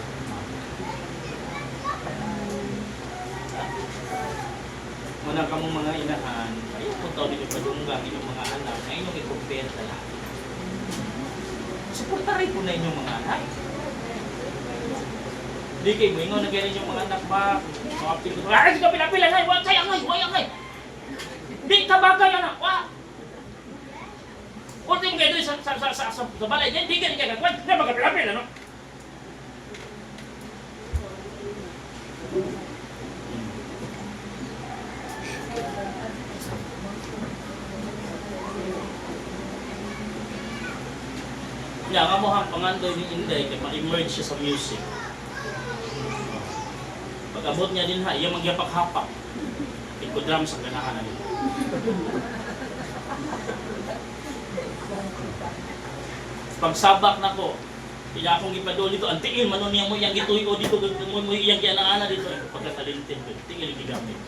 Muna ka mong mga inahan, ayaw kung tao dito padunggang inyong mga anak, na inyong i-compare talaga. Suporta rin po na inyong mga anak. Hindi kayo mo, ingon na gano'n yung mga anak ba, mga pilo, ay, ka pila-pila na, wayangay. Di ka bagay anak, wa. Kung tingin kayo doon sa balay, di ka rin kayo nagwan, di magkapilapil, ano? Kaya nga mo hang pangandoy ni Inday, kaya ma-emerge siya sa music. Pag-abot niya din ha, iya magyapak-hapak. Ikudram sa ganahan na nito. Pagsabak na ko, kaya akong ipadol dito, ang tingin, manon niyang mo iyang itoy o dito, mo iyang kianaana dito, pagkatalintin ko, tingin yung gigamit.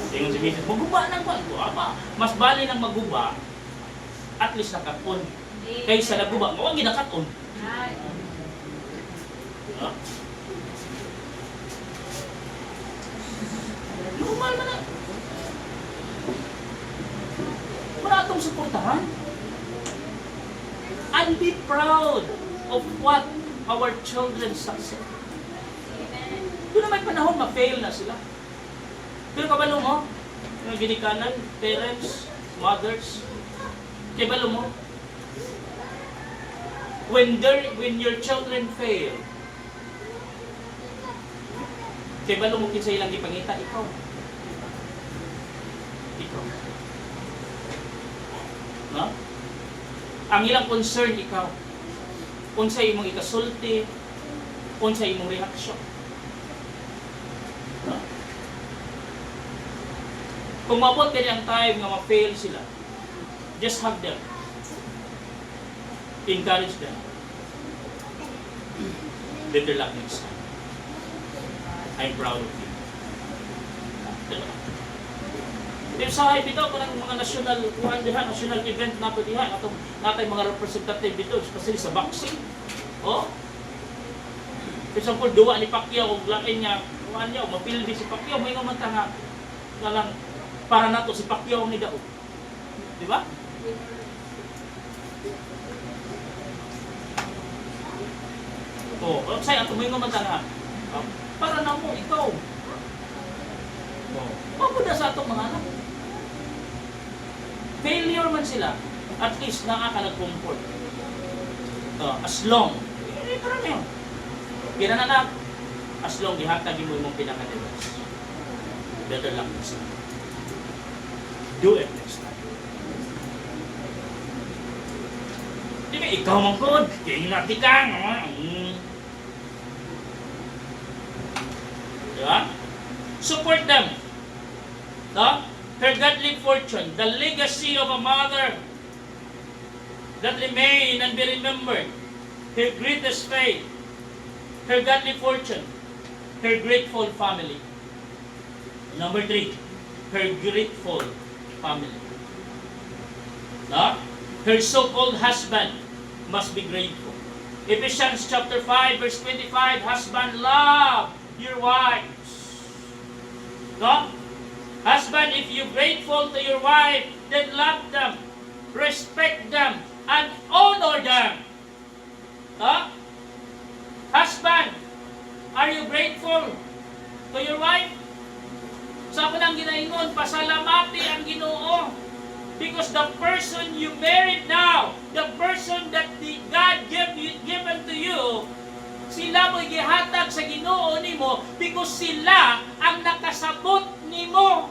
Tingin si Mrs. Maguba ng bago, apa? Mas bali ng maguba, at least nakapon. Kaysa naguba, mawag ginakaton. Normal man na. Wala itong suportahan. And be proud of what our children succeed. Doon na may panahon, ma-fail na sila. Pero kabalo mo, yung ginikanan, parents, mothers, kabalo mo, when your children fail, kabalo mo kinsa ilang ipangita, ikaw. No? Ang ilang concern, ikaw. Unsa imong ikasulti, unsa imong reaksyon. No? Kung mabot kayo ang time nga ma-fail sila, just hug them. Encourage them. Better luck next time. I'm proud of you. Pero sa hay bitaw kanang mga national event nato diha atong natay mga representative dito, especially sa boxing. Oh. For example, duwa ni Pacquiao og lain niya, kuan niya mapildi si Pacquiao, may nga nga lang para nato si Pacquiao ni daog. Di ba? Oh, say ato may nga nga para na mo ikaw. Oh. Mabuda sa atong mga anak. Failure man sila, at least nakaka-comfort. As long, parang yun. Kira na na, as long gihatag mo yung pinaka-device. Better luck next time. Do it next time. Di ba, ikaw mong good, tingin natin ka. Diba? Support them. No? Her godly fortune, the legacy of a mother that remain and be remembered. Her greatest faith, her godly fortune, her grateful family. Number 3, her grateful family. No? Her so-called husband must be grateful. Ephesians chapter 5 verse 25, husband, love your wives. No? Husband, if you're grateful to your wife, then love them, respect them, and honor them. Huh? Husband, are you grateful to your wife? Sa ako nang ginaingon, pasalamati ang Ginoo. Because the person you married now, the person that God given to you, sila mo'y gihatag sa Ginoo nimo because sila ang nakasabot nimo.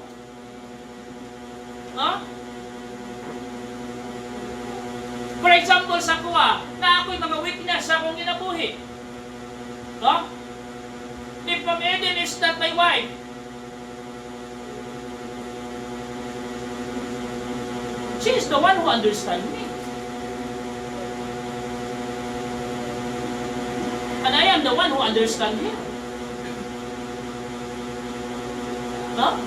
Huh? For example, sa kuha, na ako'y mga weakness sa akong ginabuhi. Huh? If Ma'am Eden is not my wife, she is the one who understands me. And I am the one who understands him. No?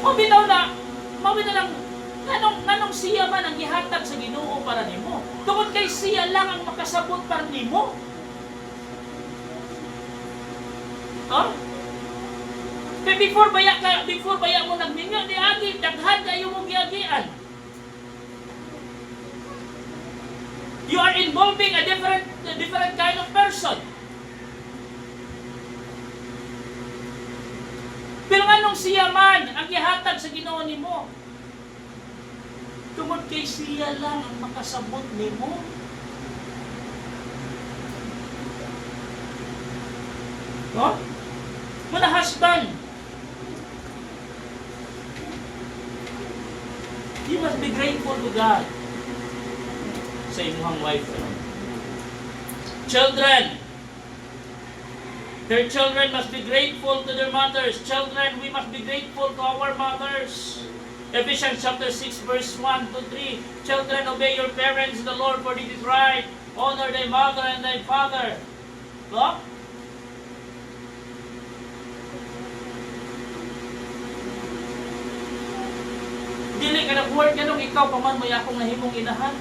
Mabitaw lang, nanong siya man ang gihatag sa Ginoo para nimo. Tungod kay siya lang ang makasabot para nimo. No? Pero before baya mo nagminyo, di agi, daghan kayo mo giagian. You are involving a different kind of person. Pero anong siya man ang gihatag sa Ginoo nimo? Tungod kay siya lang ang makasabot nimo. No? Muna husband, you must be grateful to God sa imuhang wife. Children, their children must be grateful to their mothers. Children, we must be grateful to our mothers. Ephesians chapter 6 verse 1 to 3. Children, obey your parents in the Lord, for this is right. Honor thy mother and thy father. No? Dili ka nag-work ganong ikaw paman may akong nahimong inahan.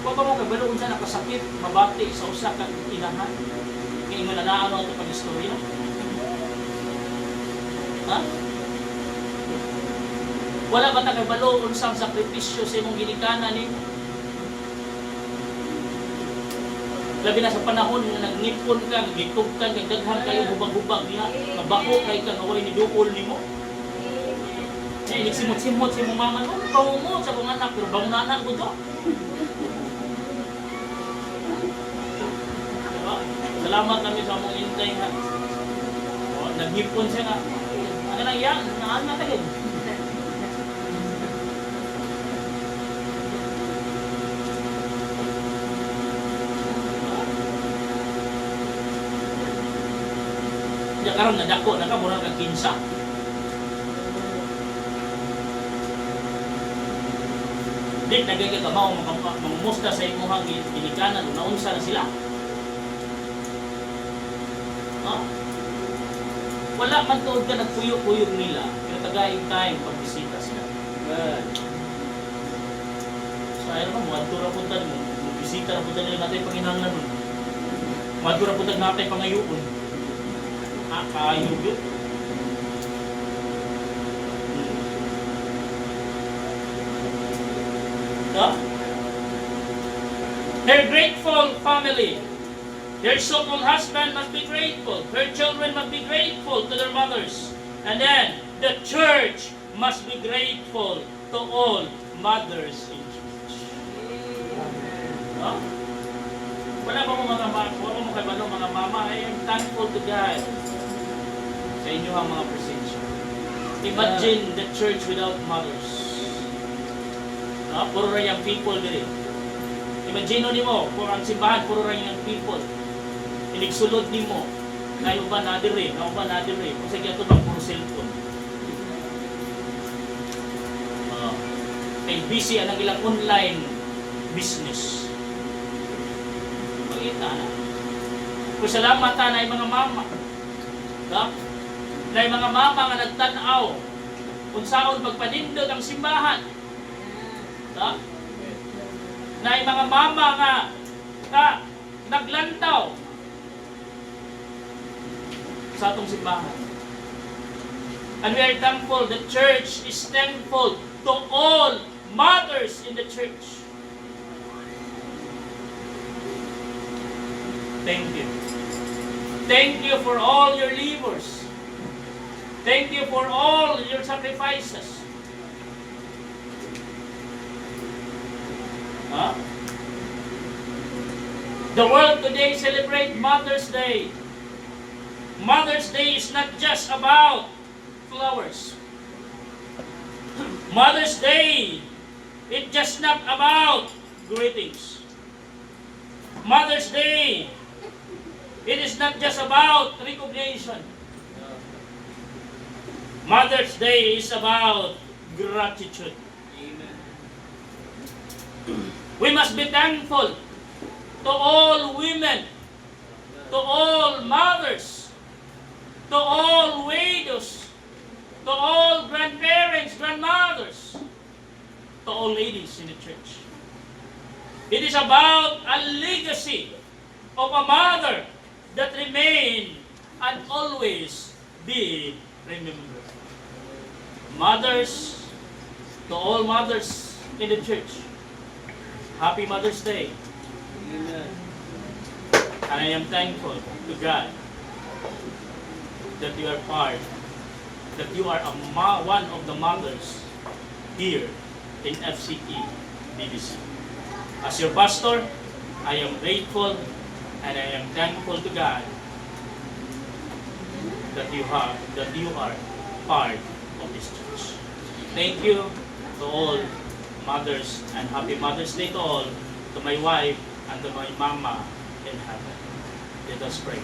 Kung mo kabalo unsa nakasakit, mabati sa usa ka inahan. Kay mo na naano ang pag-istorya. Ha? Wala ba ta kabalo unsang sakripisyo sa imong ginikanan nimo? Labi na sa panahon nga nagnipon ka, gitugkan kay daghan kayo hubag-hubag niya, mabako kay ka away ni duol nimo. Ay nagsimot-simot si mong mama no, paungo sa kong anak pero bang anak ko to. Salamat kami sa mong intay nga. O, naghipon siya nga. Ano lang yan? Naan na tayo. Diya karon nadako, nakamurang kag-kinsa. Di, nagagagamaw, mamumusta sa imuhang ginikanan, naunsa na sila. Wala man tuod ka nagpuyog-puyog nila, pero tagaing time pagbisita sila. Good. So ayun mo, madura po tayo mo, magbisita na po tayo natin panginanglan mo. Madura po tayo natin pangayuon. Kaayog yun. Her grateful family. Their so-called husband must be grateful. Her children must be grateful to their mothers. And then, the church must be grateful to all mothers in church. No? Wala ba mo kay mga mama? I am thankful to God sa inyong mga presensya. Imagine the church without mothers. No? Puro yung people din. Imagine nimo kung ang simbahan puro ra yung people. Iligsulod nimo na uban na diri, kung sa giato bang puro cellphone. Kay busy ang ilang online business. Pagita na. Kung salamat na yung mga mama. Na yung mga mama nga nagtanaw kung saan magpanindot ang simbahan. Na yung mga mama nga naglantaw sa atong simbahan. And we are thankful, the church is thankful to all mothers in the church. Thank you. Thank you for all your labors. Thank you for all your sacrifices. The world today celebrates Mother's Day. Mother's Day is not just about flowers. Mother's Day, it's just not about greetings. Mother's Day, it is not just about recognition. Mother's Day is about gratitude. Amen. We must be thankful to all women, to all mothers, to all widows, to all grandparents, grandmothers, to all ladies in the church. It is about a legacy of a mother that remain and always be remembered. Mothers, to all mothers in the church, Happy Mother's Day. Amen. And I am thankful to God that you are part, that you are one of the mothers here in FCE BBC. As your pastor, I am grateful and I am thankful to God that you are part of this church. Thank you to all mothers and Happy Mother's Day to all, to my wife and to my mama in heaven. Let us pray.